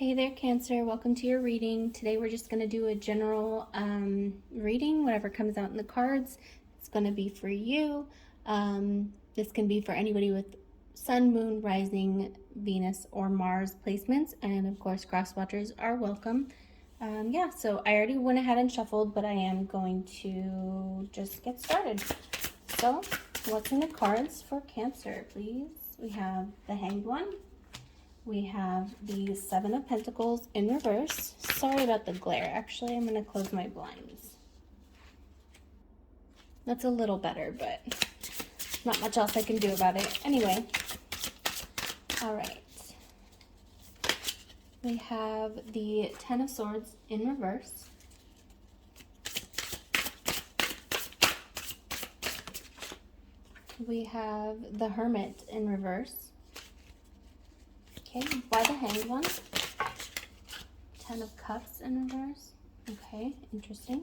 Hey there, Cancer. Welcome to your reading. Today we're just going to do a general reading, whatever comes out in the cards. It's going to be for you. This can be for anybody with Sun, Moon, Rising, Venus, or Mars placements. And of course, cross watchers are welcome. So I already went ahead and shuffled, but I am going to just get started. So, what's in the cards for Cancer, please? We have the Hanged One. We have the Seven of Pentacles in reverse. Sorry about the glare. Actually, I'm going to close my blinds. That's a little better, but not much else I can do about it. Anyway, all right. We have the Ten of Swords in reverse. We have the Hermit in reverse. Okay, why the Hanged One? Ten of Cups in reverse. Okay, interesting.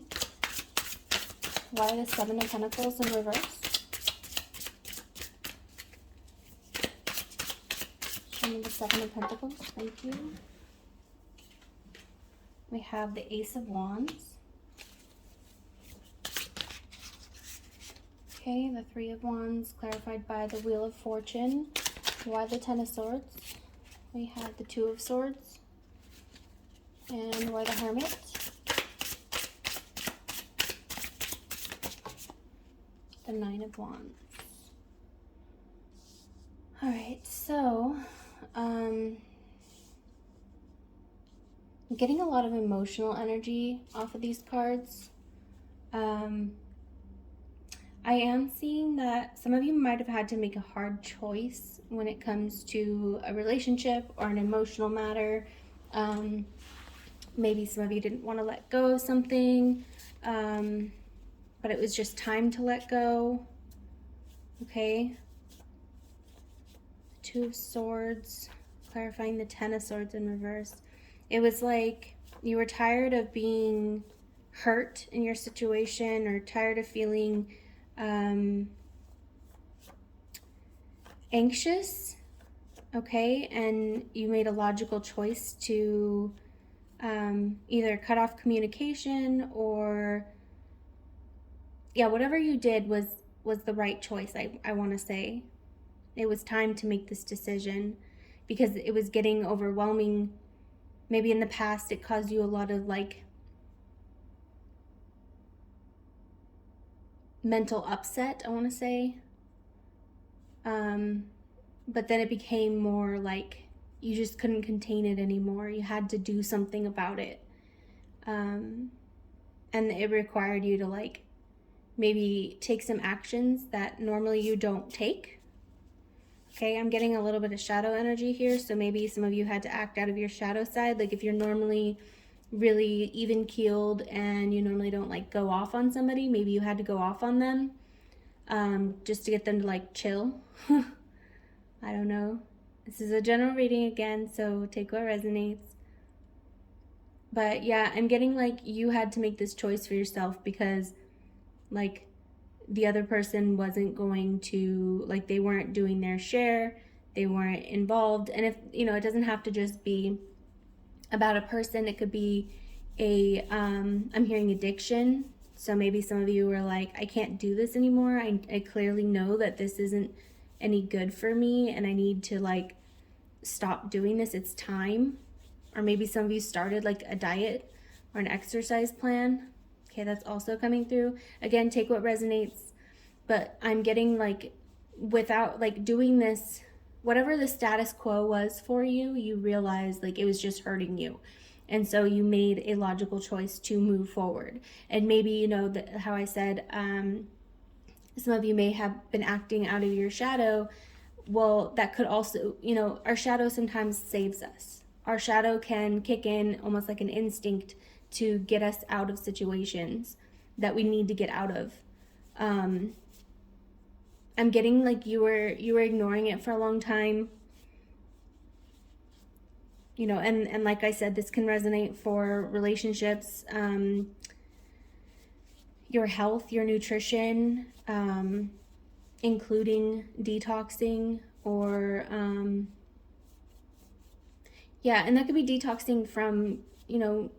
Why the Seven of Pentacles in reverse? Show me the Seven of Pentacles, thank you. We have the Ace of Wands. Okay, the Three of Wands clarified by the Wheel of Fortune. Why the Ten of Swords? We have the Two of Swords. And why the Hermit? The Nine of Wands. Alright, so I'm getting a lot of emotional energy off of these cards. I am seeing that some of you might have had to make a hard choice when it comes to a relationship or an emotional matter. Maybe some of you didn't want to let go of something, but it was just time to let go. Okay. Two of Swords, clarifying the Ten of Swords in reverse. It was like you were tired of being hurt in your situation or tired of feeling anxious, okay, and you made a logical choice to either cut off communication or whatever you did was the right choice. I want to say it was time to make this decision because it was getting overwhelming. Maybe in the past it caused you a lot of like mental upset, I want to say. But then it became more like you just couldn't contain it anymore. You had to do something about it. And it required you to like maybe take some actions that normally you don't take. Okay, I'm getting a little bit of shadow energy here. So maybe some of you had to act out of your shadow side. Like if you're normally really even keeled and you normally don't like go off on somebody, maybe you had to go off on them just to get them to like chill. I don't know. This is a general reading again, so take what resonates. But yeah, I'm getting like you had to make this choice for yourself because like the other person wasn't going to, like they weren't doing their share, they weren't involved. And if, it doesn't have to just be about a person, it could be I'm hearing addiction. So maybe some of you were like, I can't do this anymore. I clearly know that this isn't any good for me and I need to like stop doing this. It's time. Or maybe some of you started like a diet or an exercise plan. Okay, that's also coming through. Again, take what resonates. But I'm getting like without like doing this, whatever the status quo was for you, you realized like it was just hurting you. And so you made a logical choice to move forward. And maybe, how I said, some of you may have been acting out of your shadow. Well, that could also, our shadow sometimes saves us. Our shadow can kick in almost like an instinct to get us out of situations that we need to get out of. I'm getting like you were ignoring it for a long time. And like I said, this can resonate for relationships, your health, your nutrition, including detoxing or Yeah, and that could be detoxing from, you know,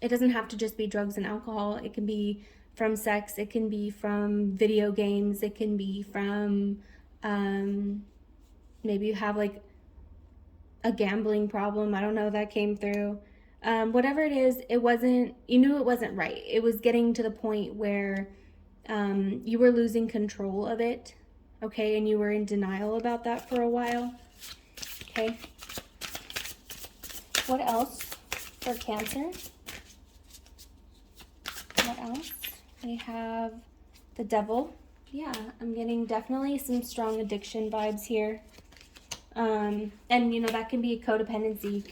it doesn't have to just be drugs and alcohol. It can be from sex, it can be from video games, it can be from maybe you have like a gambling problem. I don't know, that came through. Whatever it is, it wasn't, you knew it wasn't right. It was getting to the point where you were losing control of it, okay? And you were in denial about that for a while, okay? What else for Cancer? What else? We have the Devil. Yeah, I'm getting definitely some strong addiction vibes here. And you know, that can be codependency,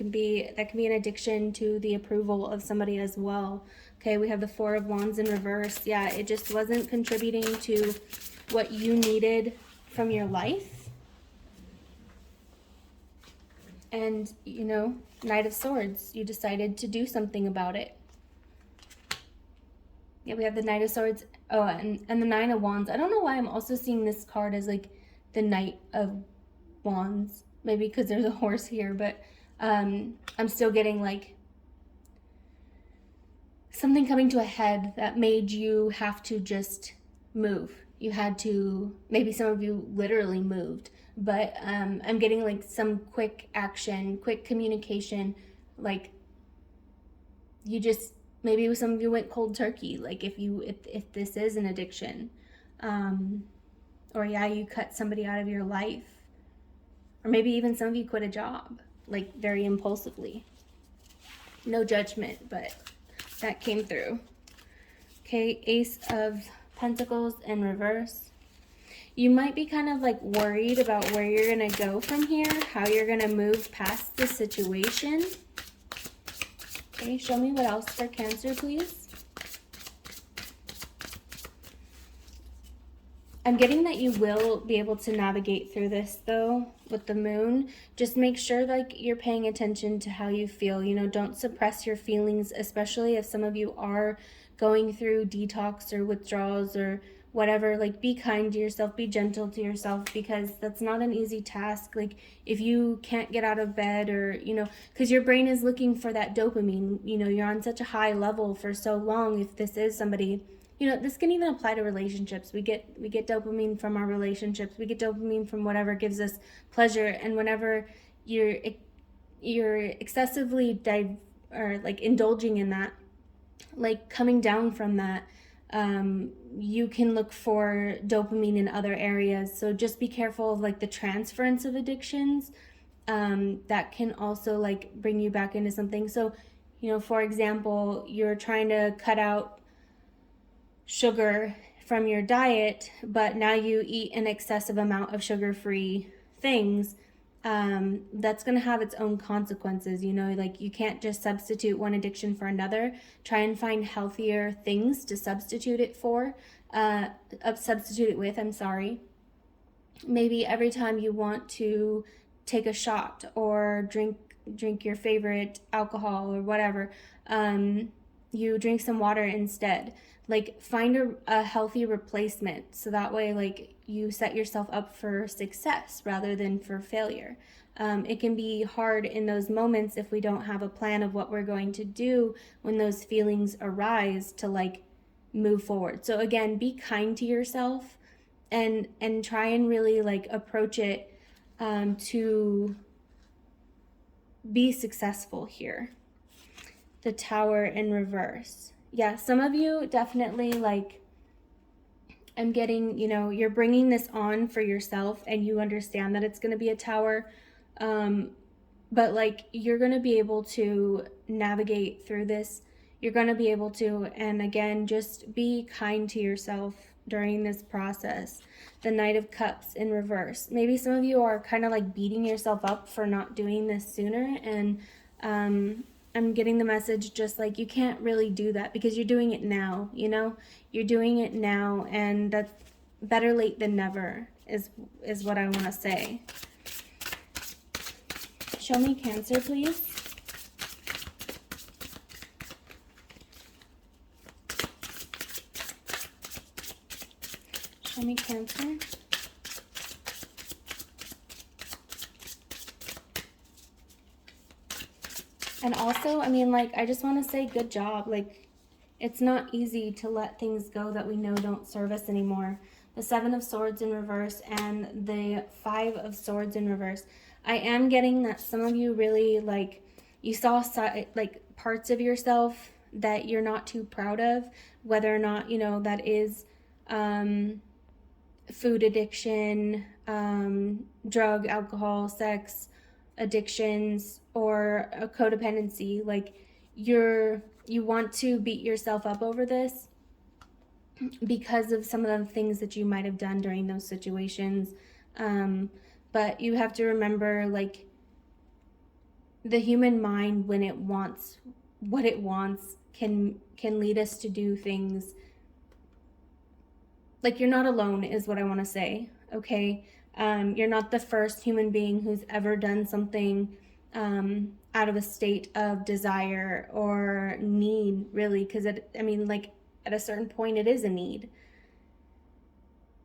that can be an addiction to the approval of somebody as well. Okay, we have the Four of Wands in reverse. Yeah, it just wasn't contributing to what you needed from your life. And you know, Knight of Swords, you decided to do something about it. Yeah, we have the Knight of Swords. Oh, and the Nine of Wands. I don't know why I'm also seeing this card as like the Knight of Wands. Maybe because there's a horse here, but I'm still getting like something coming to a head that made you have to just move. You had to, maybe some of you literally moved, but I'm getting like some quick action, quick communication, like you just, maybe some of you went cold turkey, like if this is an addiction, or yeah, you cut somebody out of your life, or maybe even some of you quit a job, like very impulsively. No judgment, but that came through. Okay, Ace of Pentacles in reverse. You might be kind of like worried about where you're going to go from here, how you're going to move past the situation. Okay, show me what else for Cancer, please. I'm getting that you will be able to navigate through this though with the moon. Just make sure like you're paying attention to how you feel. You know, don't suppress your feelings, especially if some of you are going through detox or withdrawals or whatever. Like, be kind to yourself, be gentle to yourself, because that's not an easy task. Like, if you can't get out of bed, or you know, because your brain is looking for that dopamine, you know, you're on such a high level for so long. If this is somebody, you know, this can even apply to relationships. We get dopamine from our relationships. We get dopamine from whatever gives us pleasure. And whenever you're excessively or like indulging in that, like coming down from that, you can look for dopamine in other areas. So just be careful of like the transference of addictions. That can also like bring you back into something. So, you know, for example, you're trying to cut out sugar from your diet, but now you eat an excessive amount of sugar-free things. That's going to have its own consequences. You know, like you can't just substitute one addiction for another. Try and find healthier things to substitute it with, I'm sorry. Maybe every time you want to take a shot or drink your favorite alcohol or whatever, you drink some water instead. Like, find a healthy replacement, so that way like you set yourself up for success rather than for failure. It can be hard in those moments if we don't have a plan of what we're going to do when those feelings arise to like move forward. So again, be kind to yourself and try and really like approach it to be successful here. The Tower in reverse. Yeah, some of you definitely like, I'm getting, you know, you're bringing this on for yourself and you understand that it's going to be a tower. But like, you're going to be able to navigate through this. You're going to be able to, and again, just be kind to yourself during this process. The Knight of Cups in reverse. Maybe some of you are kind of like beating yourself up for not doing this sooner, and I'm getting the message just like, you can't really do that because you're doing it now, you know? You're doing it now, and that's better late than never is what I want to say. Show me Cancer, please. Show me Cancer. And also, I mean, like, I just want to say good job. Like, it's not easy to let things go that we know don't serve us anymore. The Seven of Swords in reverse and the Five of Swords in reverse. I am getting that some of you really, like, you saw, like, parts of yourself that you're not too proud of, whether or not, you know, that is food addiction, drug, alcohol, sex addictions, or a codependency. Like, you want to beat yourself up over this because of some of the things that you might have done during those situations. But you have to remember, like, the human mind, when it wants what it wants, can lead us to do things. Like, you're not alone is what I want to say, okay? You're not the first human being who's ever done something out of a state of desire or need, really, because I mean, like, at a certain point it is a need.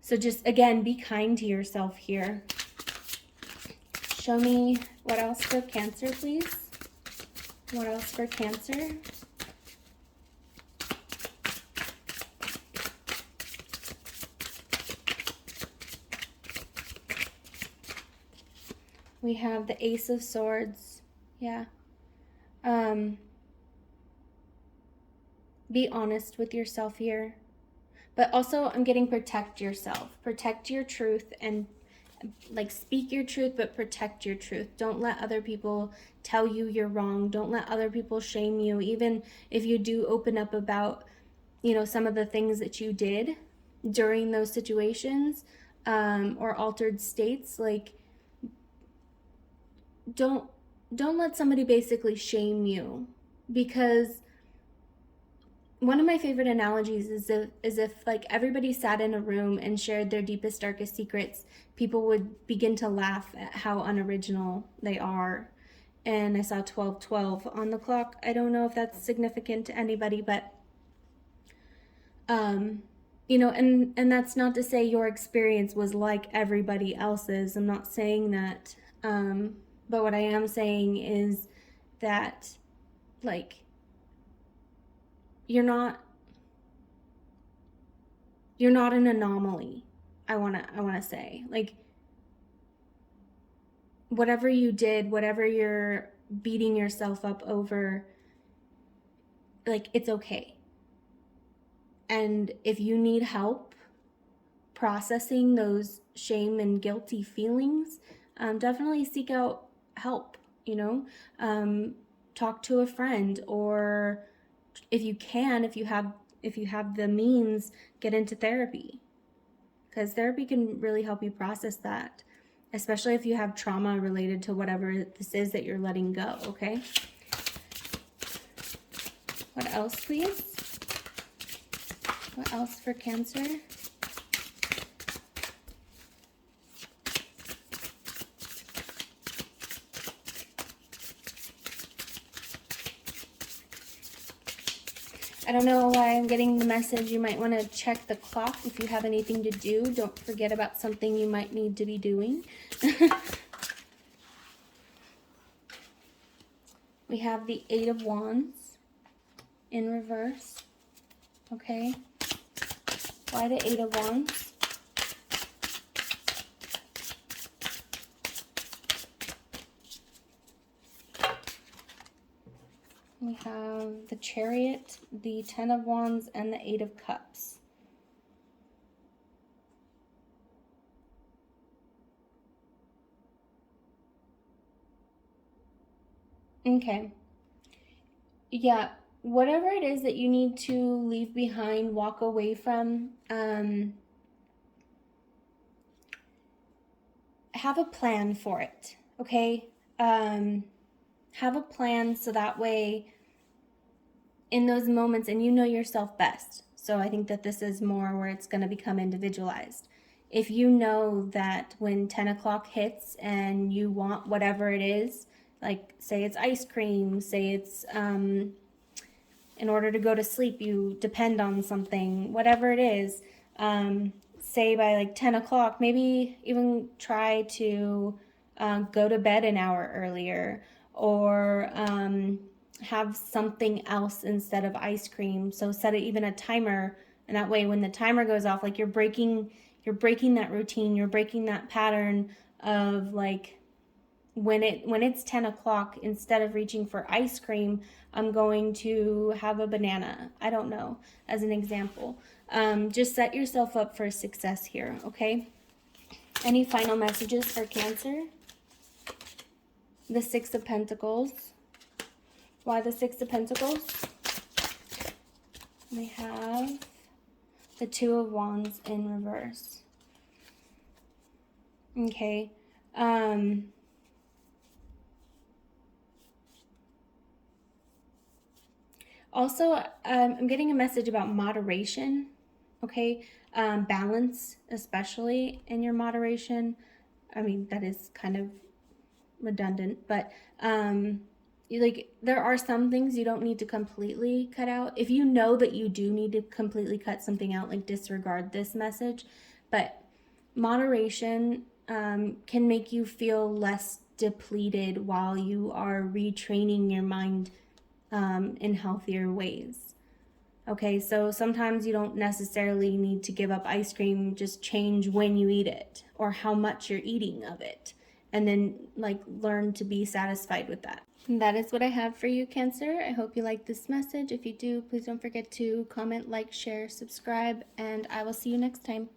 So just, again, be kind to yourself here. Show me what else for Cancer, please. What else for Cancer? We have the Ace of Swords. Yeah. Be honest with yourself here. But also, I'm getting protect yourself. Protect your truth, and, like, speak your truth, but protect your truth. Don't let other people tell you you're wrong. Don't let other people shame you. Even if you do open up about, you know, some of the things that you did during those situations, or altered states, like, don't let somebody basically shame you, because one of my favorite analogies is if like everybody sat in a room and shared their deepest, darkest secrets, people would begin to laugh at how unoriginal they are. And I saw 12:12 on the clock. I don't know if that's significant to anybody, but you know, and that's not to say your experience was like everybody else's. I'm not saying that. But what I am saying is that, like, you're not an anomaly. I want to say, like, whatever you did, whatever you're beating yourself up over, like, it's okay. And if you need help processing those shame and guilty feelings, definitely seek out help, you know. Talk to a friend, or if you can, if you have the means, get into therapy, because therapy can really help you process that, especially if you have trauma related to whatever this is that you're letting go, okay? What else, please? What else for Cancer? I don't know why I'm getting the message. You might want to check the clock if you have anything to do. Don't forget about something you might need to be doing. We have the Eight of Wands in reverse. Okay. Why the Eight of Wands? We have the Chariot, the Ten of Wands, and the Eight of Cups. Okay. Yeah, whatever it is that you need to leave behind, walk away from, have a plan for it, okay? Have a plan so that way, in those moments, and you know yourself best. So I think that this is more where it's going to become individualized. If you know that when 10 o'clock hits and you want whatever it is, like, say it's ice cream, say it's in order to go to sleep, you depend on something, whatever it is, say by like 10 o'clock, maybe even try to go to bed an hour earlier, or have something else instead of ice cream. So set it even a timer, and that way when the timer goes off, like you're breaking that routine, you're breaking that pattern of like, when it's 10 o'clock, instead of reaching for ice cream, I'm going to have a banana. I don't know, as an example. Just set yourself up for success here, okay? Any final messages for Cancer? The Six of Pentacles. Why the Six of Pentacles? We have the Two of Wands in reverse. Okay. Also, I'm getting a message about moderation, okay? Balance, especially in your moderation. I mean, that is kind of redundant, but there are some things you don't need to completely cut out. If you know that you do need to completely cut something out, like disregard this message. But moderation can make you feel less depleted while you are retraining your mind in healthier ways. Okay, so sometimes you don't necessarily need to give up ice cream, just change when you eat it or how much you're eating of it, and then like learn to be satisfied with that. And that is what I have for you, Cancer. I hope you like this message. If you do, please don't forget to comment, like, share, subscribe, and I will see you next time.